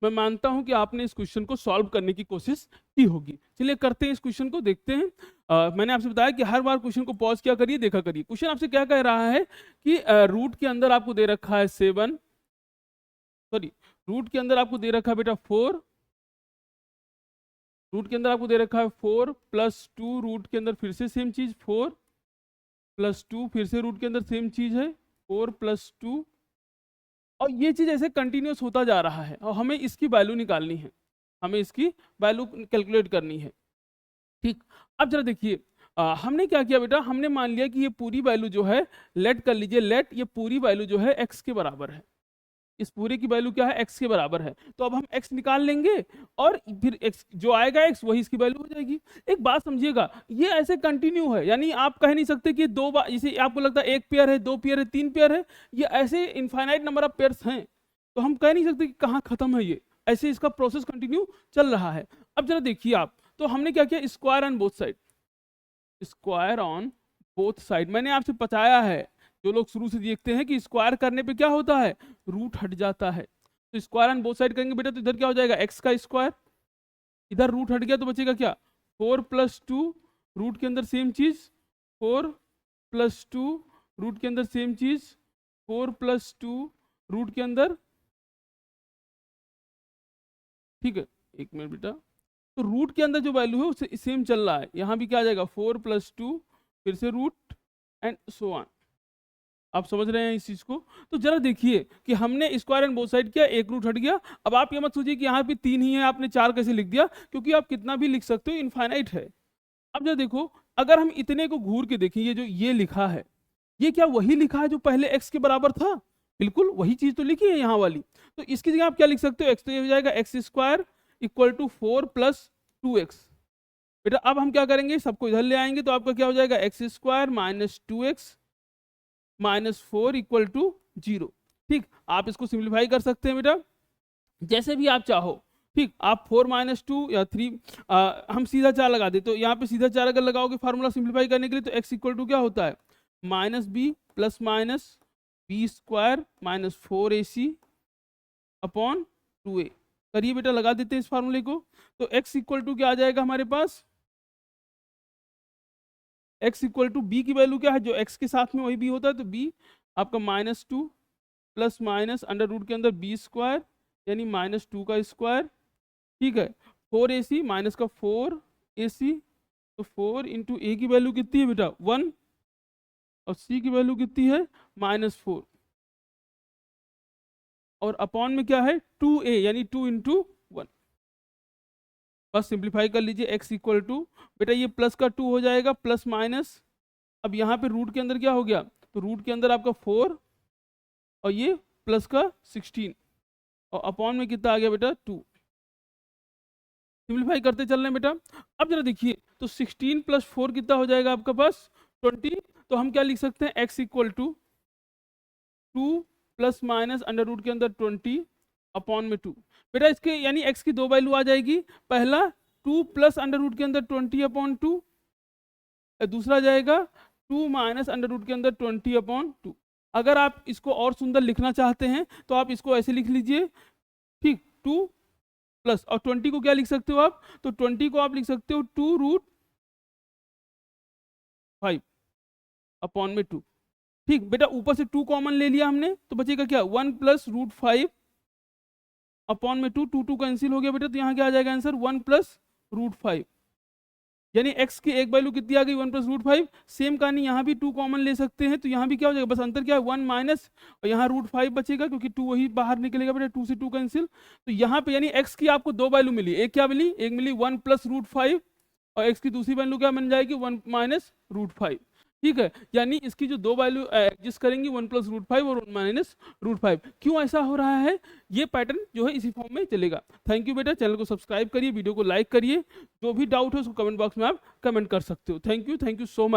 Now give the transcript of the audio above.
मैं मानता हूं कि आपने इस क्वेश्चन को सॉल्व करने की कोशिश की होगी। चलिए करते हैं इस क्वेश्चन को, देखते हैं। मैंने आपसे बताया कि हर बार क्वेश्चन को पॉज क्या करिए, देखा करिए। क्वेश्चन आपसे क्या कह रहा है कि रूट के अंदर आपको दे रखा है 7, सॉरी रूट के अंदर आपको दे रखा है बेटा 4, रूट के अंदर आपको दे रखा है 4 प्लस 2, रूट के अंदर फिर से सेम चीज 4 प्लस 2, फिर से रूट के अंदर सेम चीज है 4 प्लस 2, और ये चीज ऐसे कंटिन्यूस होता जा रहा है और हमें इसकी वैल्यू निकालनी है, हमें इसकी वैल्यू कैलकुलेट करनी है। ठीक, अब जरा देखिए हमने क्या किया बेटा, हमने मान लिया कि ये पूरी वैल्यू जो है, लेट कर लीजिए, लेट ये पूरी वैल्यू जो है x के बराबर है, इस पूरे की वैल्यू क्या है, x के बराबर है। तो अब हम x निकाल लेंगे और फिर x जो आएगा x वही इसकी वैल्यू हो जाएगी। एक बात समझिएगा, ये ऐसे कंटिन्यू है, यानी आप कह नहीं सकते कि दो बार, जैसे आपको लगता है एक पेयर है, दो पेयर है, तीन पेयर है, ये ऐसे इनफाइनाइट नंबर ऑफ पेयर्स हैं, तो हम कह नहीं सकते कि कहाँ खत्म है, ये ऐसे इसका प्रोसेस कंटिन्यू चल रहा है। अब जरा देखिए आप, तो हमने क्या किया, square on both side, square on both side. मैंने आपसे बताया है, जो लोग शुरू से देखते हैं कि स्क्वायर करने पे क्या होता है, रूट हट जाता है। तो स्क्वायर ऑन बोथ साइड करेंगे बेटा, तो इधर क्या हो जाएगा, x का स्क्वायर, इधर रूट हट गया तो बचेगा क्या, 4 प्लस 2, रूट के अंदर सेम चीज 4 प्लस 2, रूट के अंदर सेम चीज 4 प्लस 2, रूट के अंदर, ठीक है एक मिनट बेटा, तो रूट के अंदर जो वैल्यू है उससे सेम चल रहा है, यहाँ भी क्या आ जाएगा 4 प्लस 2, फिर से रूट एंड सो ऑन। आप समझ रहे हैं इस चीज को? तो जरा देखिए कि हमने स्क्वायर एंड बोथ साइड किया, एक रूट हट गया। अब आप ये मत सोचिए कि यहाँ पे 3 ही है, आपने 4 कैसे लिख दिया, क्योंकि आप कितना भी लिख सकते हो, इनफाइनाइट है। अब जरा देखो, अगर हम इतने को घूर के देखें, ये जो ये लिखा है, ये क्या वही लिखा है जो पहले x के बराबर था? बिल्कुल वही चीज तो लिखी है यहाँ वाली। तो इसकी जगह आप क्या लिख सकते हो, x तो ये हो जाएगा x square equal to 4 plus 2x। बेटा अब हम क्या करेंगे, सबको इधर ले आएंगे, तो आपका क्या हो जाएगा, x square minus 2x minus 4 equal to 0। ठीक, आप इसको सिंप्लीफाई कर सकते हैं बेटा जैसे भी आप चाहो। ठीक, आप 4 माइनस 2 या 3, हम सीधा 4 लगा दे, तो यहाँ पे सीधा 4 अगर लगाओगे फार्मूला सिंप्लीफाई करने के लिए, तो x इक्वल टू क्या होता है, minus b plus minus b square minus 4ac upon 2a। करिए बेटा, लगा देते हैं इस फार्मूले को, तो x इक्वल टू क्या आ जाएगा हमारे पास, x इक्वल टू b की वैल्यू क्या है, जो x के साथ में वही b होता है, तो b आपका minus 2 plus minus under root के अंदर बी स्क्वायर यानी माइनस 2 का स्क्वायर, ठीक है 4ac माइनस का 4ac, तो 4 इंटू ए की वैल्यू कितनी है बेटा 1, और c की वैल्यू कितनी है माइनस 4, और अपॉन में क्या है 2a यानी 2 इंटू 1। बस सिंप्लीफाई कर लीजिए, x इक्वल टू बेटा ये प्लस का 2 हो जाएगा प्लस माइनस, अब यहाँ पे रूट के अंदर क्या हो गया, तो रूट के अंदर आपका 4 और ये प्लस का 16, और अपॉन में कितना आ गया बेटा 2। सिंप्लीफाई करते चल रहे हैं बेटा। अब जरा देखिए, तो 16 प्लस 4 कितना हो जाएगा आपका पास 20, तो हम क्या लिख सकते हैं, x equal to 2 plus minus under root के अंदर 20 अपॉन में 2। बेटा इसके यानी x की दो वैल्यू आ जाएगी, पहला 2 प्लस अंडर रूट के अंदर 20 अपॉन 2, दूसरा जाएगा 2 माइनस अंडर रूट के अंदर 20 अपॉन 2। अगर आप इसको और सुंदर लिखना चाहते हैं तो आप इसको ऐसे लिख लीजिए, ठीक 2 प्लस, और 20 को क्या लिख सकते हो आप, तो 20 को आप लिख सकते हो 2 रूट 5 अपॉन में 2। ठीक बेटा, ऊपर से 2 कॉमन ले लिया हमने, तो बचेगा क्या 1 प्लस रूट 5 अपॉन में 2, 2 कैंसिल हो गया बेटा, तो यहाँ क्या आ जाएगा आंसर 1 प्लस रूट 5, यानी x की एक वैल्यू कितनी आ गई 1 प्लस रूट 5। सेम कहानी यहाँ भी 2 कॉमन ले सकते हैं, तो यहाँ भी क्या हो जाएगा, बस अंतर क्या है 1 माइनस, और यहाँ रूट 5 बचेगा क्योंकि 2 वही बाहर निकलेगा बेटा, 2 से 2 कैंसिल। तो यहाँ पे यानी x की आपको दो वैल्यू मिली, एक क्या मिली, एक मिली 1 प्लस रूट 5, और x की दूसरी वैल्यू क्या बन जाएगी 1 माइनस रूट 5। ठीक है, यानी इसकी जो दो वैल्यू एडजस्ट करेंगी 1 प्लस रूट 5 और 1 माइनस रूट 5। क्यों ऐसा हो रहा है, ये पैटर्न जो है इसी फॉर्म में चलेगा। थैंक यू बेटा, चैनल को सब्सक्राइब करिए, वीडियो को लाइक करिए, जो भी डाउट है उसको कमेंट बॉक्स में आप कमेंट कर सकते हो। Thank you so much.